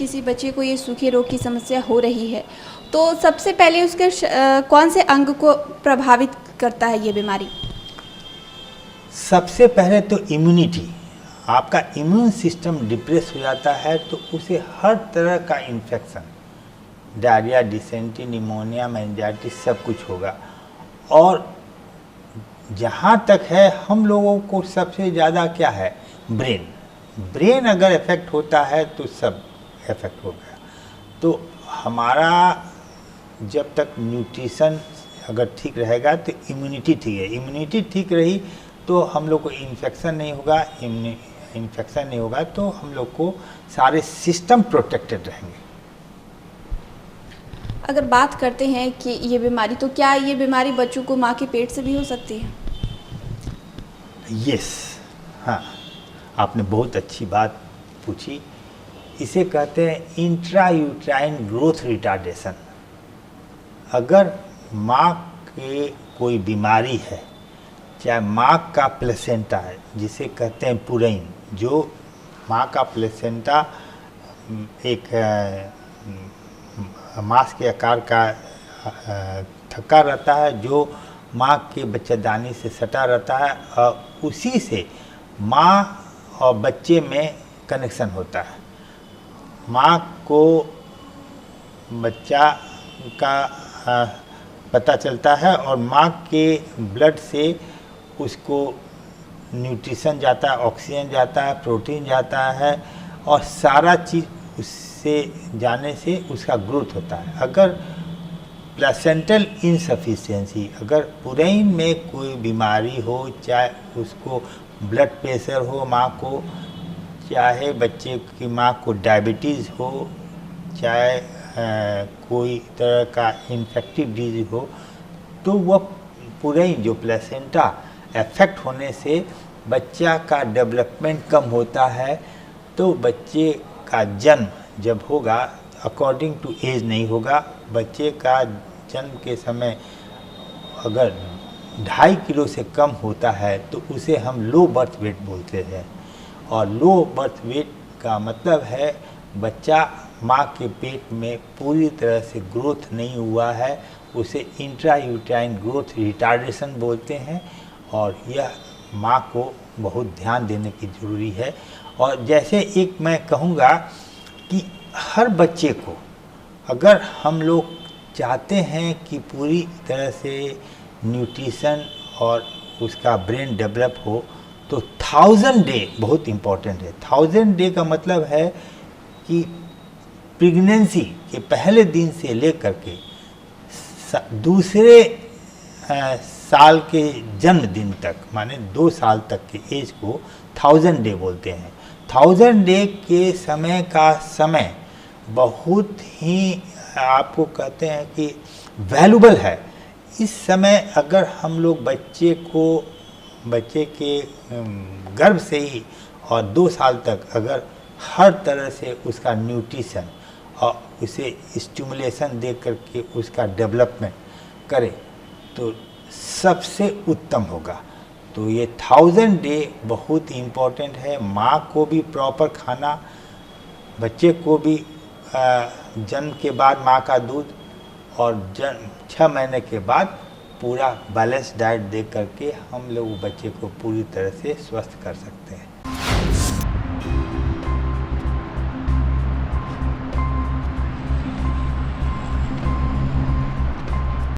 किसी बच्चे को ये सूखे रोग की समस्या हो रही है, तो सबसे पहले उसके कौन से अंग को प्रभावित करता है ये बीमारी? सबसे पहले तो इम्यूनिटी, आपका इम्यून सिस्टम डिप्रेस हो जाता है तो उसे हर तरह का infection, diarrhoea, dysentery, pneumonia, meningitis सब कुछ होगा। और जहाँ तक है हम लोगों को सबसे ज़्यादा क्या है, ब्रेन अगर इफेक्ट होता है तो सब इफेक्ट हो गया। तो हमारा जब तक न्यूट्रिशन अगर ठीक रहेगा तो इम्यूनिटी ठीक है, इम्यूनिटी ठीक रही तो हम लोग को इन्फेक्शन नहीं होगा, इन्फेक्शन नहीं होगा तो हम लोग को सारे सिस्टम प्रोटेक्टेड रहेंगे। अगर बात करते हैं कि ये बीमारी, तो क्या ये बीमारी बच्चों को माँ के पेट से भी हो सकती है? यस, हाँ, आपने बहुत अच्छी बात पूछी। इसे कहते हैं इंट्रा यूट्राइन ग्रोथ रिटार्डेशन। अगर माँ के कोई बीमारी है, चाहे माँ का प्लेसेंटा है जिसे कहते हैं पुरैन, जो माँ का प्लेसेंटा एक मांस के आकार का थक्का रहता है जो माँ के बच्चेदानी से सटा रहता है, और उसी से माँ और बच्चे में कनेक्शन होता है। माँ को बच्चा का पता चलता है और माँ के ब्लड से उसको न्यूट्रिशन जाता है, ऑक्सीजन जाता है, प्रोटीन जाता है, और सारा चीज़ उससे जाने से उसका ग्रोथ होता है। अगर प्लेसेंटल इनसफिशिएंसी, अगर पुरैन में कोई बीमारी हो, चाहे उसको ब्लड प्रेशर हो माँ को, चाहे बच्चे की माँ को डायबिटीज़ हो, चाहे कोई तरह का इन्फेक्टिव डिजीज हो, तो वह पुरैन जो प्लेसेंटा अफेक्ट होने से बच्चा का डेवलपमेंट कम होता है। तो बच्चे का जन्म जब होगा अकॉर्डिंग टू एज नहीं होगा। बच्चे का जन्म के समय अगर 2.5 किलो से कम होता है तो उसे हम लो बर्थ वेट बोलते हैं। और लो बर्थ वेट का मतलब है बच्चा माँ के पेट में पूरी तरह से ग्रोथ नहीं हुआ है, उसे इंट्रा यूट्राइन ग्रोथ रिटार्डेशन बोलते हैं। और यह माँ को बहुत ध्यान देने की ज़रूरी है। और जैसे एक मैं कहूँगा कि हर बच्चे को अगर हम लोग चाहते हैं कि पूरी तरह से न्यूट्रिशन और उसका ब्रेन डेवलप हो, तो 1000 डे बहुत इम्पॉर्टेंट है। 1000 डे का मतलब है कि प्रेगनेंसी के पहले दिन से लेकर के दूसरे साल के जन्मदिन तक, माने 2 साल तक के एज को 1000 डे बोलते हैं। 1000 डे के समय का समय बहुत ही आपको कहते हैं कि वैल्यूबल है। इस समय अगर हम लोग बच्चे के गर्भ से ही और 2 साल तक अगर हर तरह से उसका न्यूट्रिशन और उसे स्टिमुलेशन दे करके उसका डेवलपमेंट करें तो सबसे उत्तम होगा। तो ये 1000 डे बहुत इम्पोर्टेंट है। माँ को भी प्रॉपर खाना, बच्चे को भी जन्म के बाद माँ का दूध, और 6 महीने के बाद पूरा बैलेंस डाइट दे करके हम लोग बच्चे को पूरी तरह से स्वस्थ कर सकते हैं।